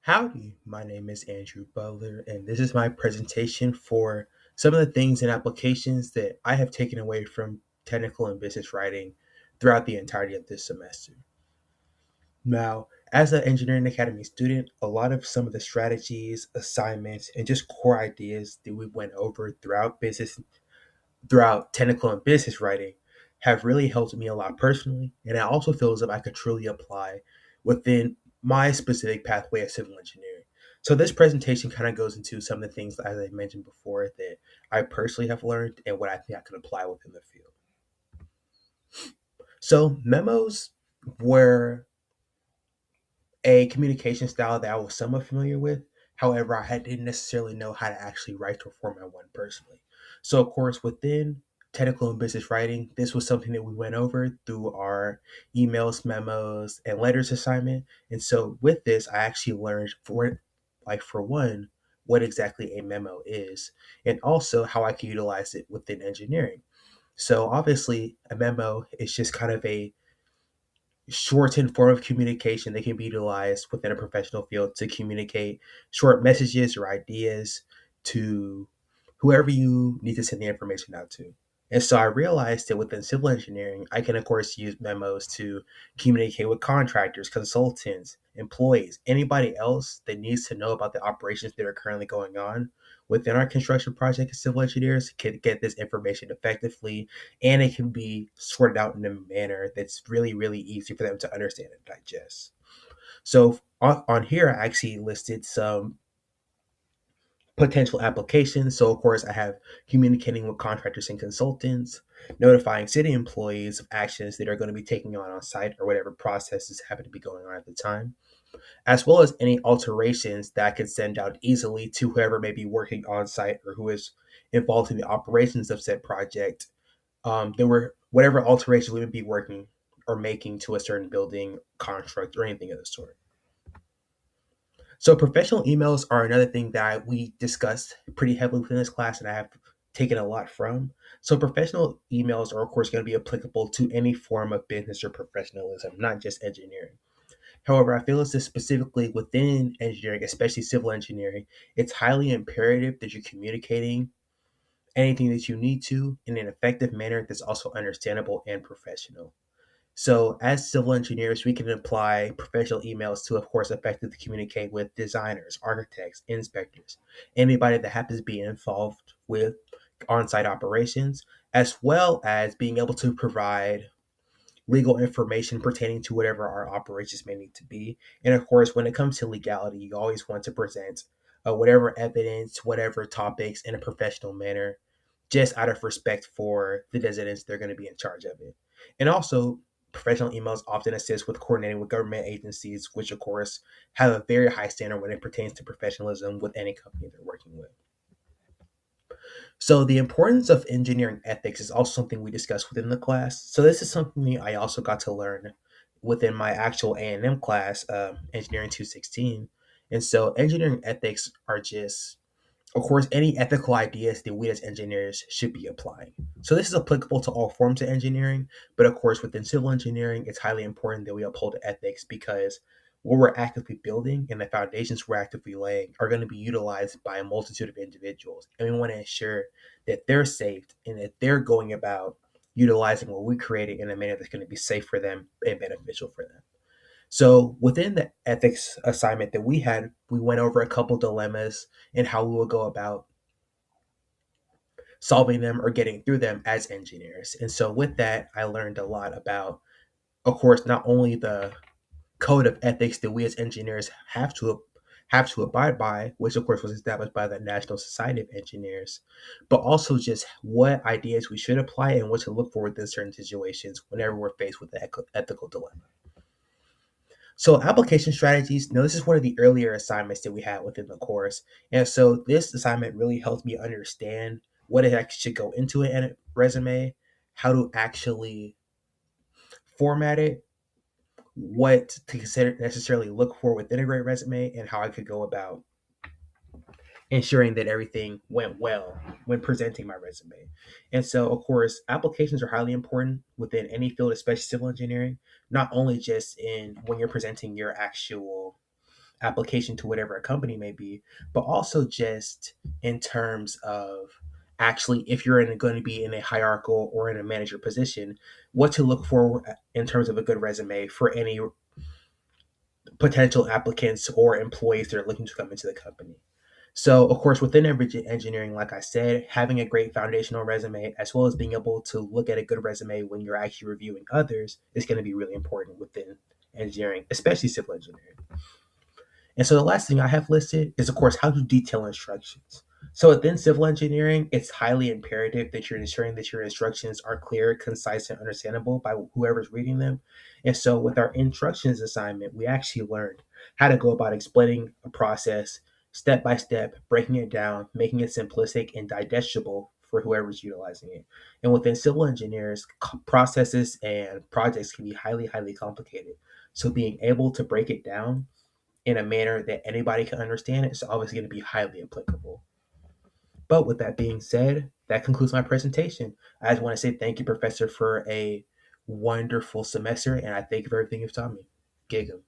Howdy, my name is Andrew Butler, and this is my presentation for some of the things and applications that I have taken away from technical and business writing throughout the entirety of this semester. Now, as an engineering academy student, a lot of some of the strategies, assignments, and just core ideas that we went over throughout technical and business writing have really helped me a lot personally, and I also feel as if I could truly apply within my specific pathway of civil engineering. So this presentation kind of goes into some of the things, as I mentioned before, that I personally have learned and what I think I can apply within the field. So memos were a communication style that I was somewhat familiar with. However, didn't necessarily know how to actually write or format one personally. So, of course, within technical and business writing, this was something that we went over through our emails, memos, and letters assignment. And so, with this, I actually learned for one, what exactly a memo is, and also how I can utilize it within engineering. So, obviously, a memo is just kind of a shortened form of communication that can be utilized within a professional field to communicate short messages or ideas to whoever you need to send the information out to. And so I realized that within civil engineering, I can, of course, use memos to communicate with contractors, consultants, employees, anybody else that needs to know about the operations that are currently going on within our construction project. As civil engineers can get this information effectively, and it can be sorted out in a manner that's really, really easy for them to understand and digest. So on here, I actually listed some potential applications. So, of course, I have communicating with contractors and consultants, notifying city employees of actions that are going to be taking on site or whatever processes happen to be going on at the time, as well as any alterations that I could send out easily to whoever may be working on site or who is involved in the operations of said project. There were whatever alterations we would be working or making to a certain building, construct, or anything of the sort. So professional emails are another thing that we discussed pretty heavily within this class, and I have taken a lot from. So professional emails are of course going to be applicable to any form of business or professionalism, not just engineering. However, I feel as if specifically within engineering, especially civil engineering, it's highly imperative that you're communicating anything that you need to in an effective manner that's also understandable and professional. So, as civil engineers, we can apply professional emails to, of course, effectively communicate with designers, architects, inspectors, anybody that happens to be involved with on site operations, as well as being able to provide legal information pertaining to whatever our operations may need to be. And of course, when it comes to legality, you always want to present whatever evidence, whatever topics in a professional manner, just out of respect for the residents they're going to be in charge of it. And also, professional emails often assist with coordinating with government agencies, which of course have a very high standard when it pertains to professionalism with any company they're working with. So the importance of engineering ethics is also something we discussed within the class. So this is something I also got to learn within my actual A&M class, Engineering 216. And so engineering ethics are just, of course, any ethical ideas that we as engineers should be applying. So this is applicable to all forms of engineering, but of course, within civil engineering, it's highly important that we uphold ethics because what we're actively building and the foundations we're actively laying are going to be utilized by a multitude of individuals. And we want to ensure that they're safe and that they're going about utilizing what we created in a manner that's going to be safe for them and beneficial for them. So within the ethics assignment that we had, we went over a couple dilemmas and how we will go about solving them or getting through them as engineers. And so with that, I learned a lot about, of course, not only the code of ethics that we as engineers have to abide by, which of course was established by the National Society of Engineers, but also just what ideas we should apply and what to look for within certain situations whenever we're faced with the ethical dilemma. So application strategies, now this is one of the earlier assignments that we had within the course. And so this assignment really helped me understand what it actually should go into a resume, how to actually format it, what to consider necessarily look for within a great resume, and how I could go about ensuring that everything went well when presenting my resume. And so, of course, applications are highly important within any field, especially civil engineering, not only just in when you're presenting your actual application to whatever a company may be, but also just in terms of actually if you're going to be in a hierarchical or in a manager position, what to look for in terms of a good resume for any potential applicants or employees that are looking to come into the company. So, of course, within engineering, like I said, having a great foundational resume, as well as being able to look at a good resume when you're actually reviewing others, is going to be really important within engineering, especially civil engineering. And so the last thing I have listed is, of course, how to detail instructions. So within civil engineering, it's highly imperative that you're ensuring that your instructions are clear, concise, and understandable by whoever's reading them. And so with our instructions assignment, we actually learned how to go about explaining a process step by step, breaking it down, making it simplistic and digestible for whoever's utilizing it. And within civil engineers, processes and projects can be highly, highly complicated. So being able to break it down in a manner that anybody can understand it is obviously going to be highly applicable. But with that being said, that concludes my presentation. I just want to say thank you, Professor, for a wonderful semester, and I thank you for everything you've taught me. Gig 'em.